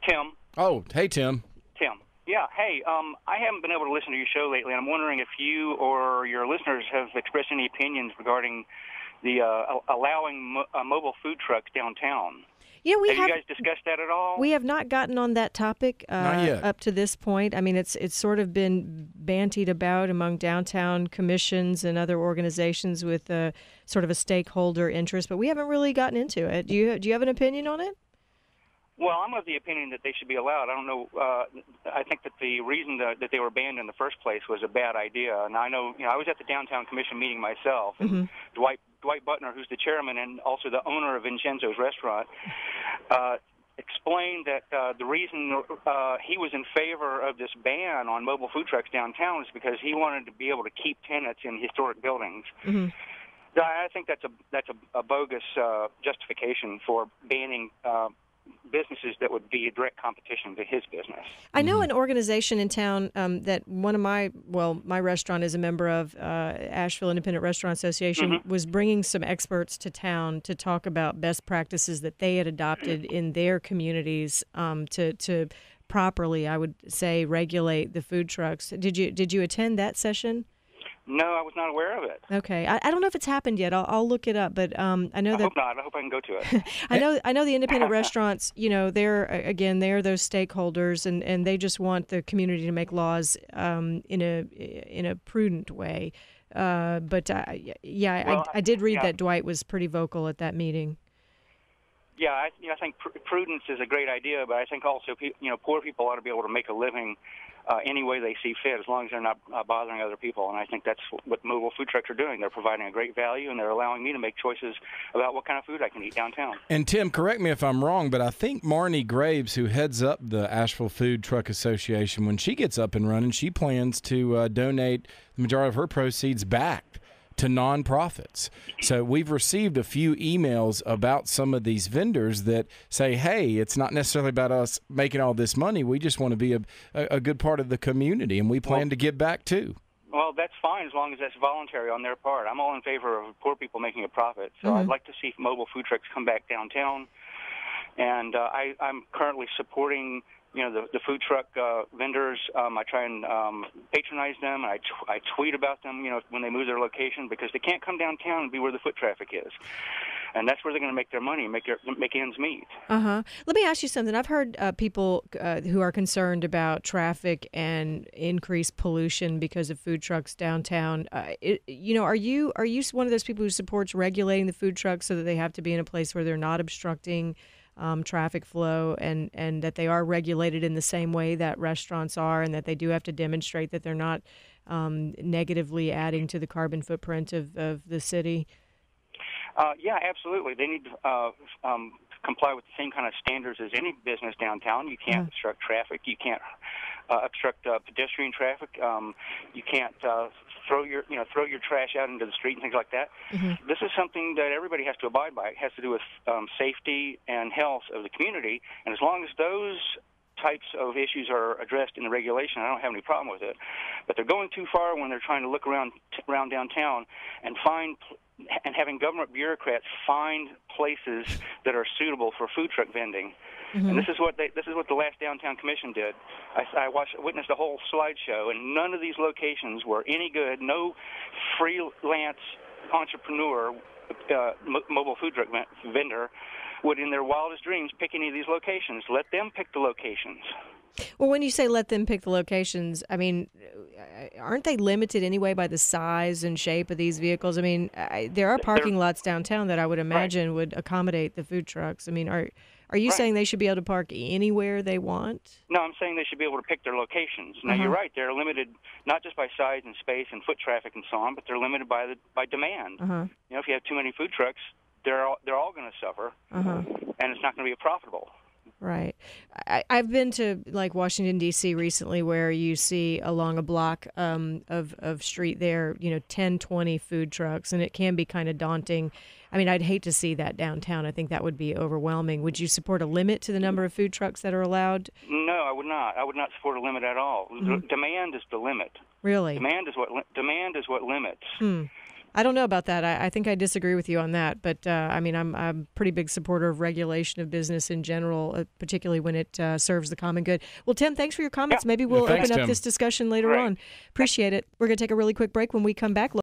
Tim. Oh, hey, Tim. Tim. Yeah, hey, I haven't been able to listen to your show lately, and I'm wondering if you or your listeners have expressed any opinions regarding the allowing mobile food trucks downtown. Yeah, have you guys discussed that at all? We have not gotten on that topic Not yet. up to this point. I mean, it's sort of been bantied about among downtown commissions and other organizations with sort of a stakeholder interest, but we haven't really gotten into it. Do you have an opinion on it? Well, I'm of the opinion that they should be allowed. I don't know. I think that the reason that they were banned in the first place was a bad idea. And I know, I was at the downtown commission meeting myself. And Dwight Butner, who's the chairman and also the owner of Vincenzo's restaurant, explained that the reason he was in favor of this ban on mobile food trucks downtown is because he wanted to be able to keep tenants in historic buildings. Mm-hmm. I think that's a bogus justification for banning businesses that would be a direct competition to his business. I know an organization in town that one of my restaurant is a member of, Asheville Independent Restaurant Association, was bringing some experts to town to talk about best practices that they had adopted in their communities to properly, I would say, regulate the food trucks. Did you attend that session? No, I was not aware of it. Okay, I don't know if it's happened yet. I'll look it up, but I know I that. Hope not. I hope I can go to it. I know the independent restaurants. They're those stakeholders, and they just want the community to make laws in a prudent way. I did read that Dwight was pretty vocal at that meeting. Yeah, I think prudence is a great idea, but I think also poor people ought to be able to make a living any way they see fit, as long as they're not bothering other people. And I think that's what mobile food trucks are doing. They're providing a great value, and they're allowing me to make choices about what kind of food I can eat downtown. And Tim, correct me if I'm wrong, but I think Marnie Graves, who heads up the Asheville Food Truck Association, when she gets up and running, she plans to donate the majority of her proceeds back to nonprofits. So we've received a few emails about some of these vendors that say, hey, it's not necessarily about us making all this money. We just want to be a good part of the community, and we plan to give back too. Well, that's fine as long as that's voluntary on their part. I'm all in favor of poor people making a profit. So I'd like to see mobile food trucks come back downtown. And I'm currently supporting the food truck vendors. I try and patronize them. I tweet about them, when they move their location, because they can't come downtown and be where the foot traffic is. And that's where they're going to make their money, make ends meet. Let me ask you something. I've heard people who are concerned about traffic and increased pollution because of food trucks downtown. Are you one of those people who supports regulating the food trucks so that they have to be in a place where they're not obstructing traffic flow, and that they are regulated in the same way that restaurants are, and that they do have to demonstrate that they're not negatively adding to the carbon footprint of the city? Yeah, absolutely. They need to comply with the same kind of standards as any business downtown. You can't obstruct traffic. You can't obstruct pedestrian traffic. You can't throw your trash out into the street and things like that. This is something that everybody has to abide by. It has to do with safety and health of the community, and as long as those types of issues are addressed in the regulation, I don't have any problem with it. But they're going too far when they're trying to look around downtown and having government bureaucrats find places that are suitable for food truck vending. And this is what the last downtown commission did. I witnessed a whole slideshow, and none of these locations were any good. No freelance entrepreneur, mobile food truck vendor, would in their wildest dreams pick any of these locations. Let them pick the locations. Well, when you say let them pick the locations, I mean, aren't they limited anyway by the size and shape of these vehicles? I mean, there are parking lots downtown that I would imagine would accommodate the food trucks. I mean, are you saying they should be able to park anywhere they want? No, I'm saying they should be able to pick their locations. Now, you're right. They're limited not just by size and space and foot traffic and so on, but they're limited by demand. If you have too many food trucks, they're all going to suffer, and it's not going to be profitable. Right. I've been to Washington, D.C. recently, where you see along a block of street there, 10, 20 food trucks, and it can be kind of daunting. I mean, I'd hate to see that downtown. I think that would be overwhelming. Would you support a limit to the number of food trucks that are allowed? No, I would not. I would not support a limit at all. Demand is the limit. Really? Demand is what limits. I don't know about that. I think I disagree with you on that. But I mean, I'm a pretty big supporter of regulation of business in general, particularly when it serves the common good. Well, Tim, thanks for your comments. Yeah. Maybe we'll Thanks, open up Tim. this discussion later Great. on. Appreciate it. We're going to take a really quick break. When we come back,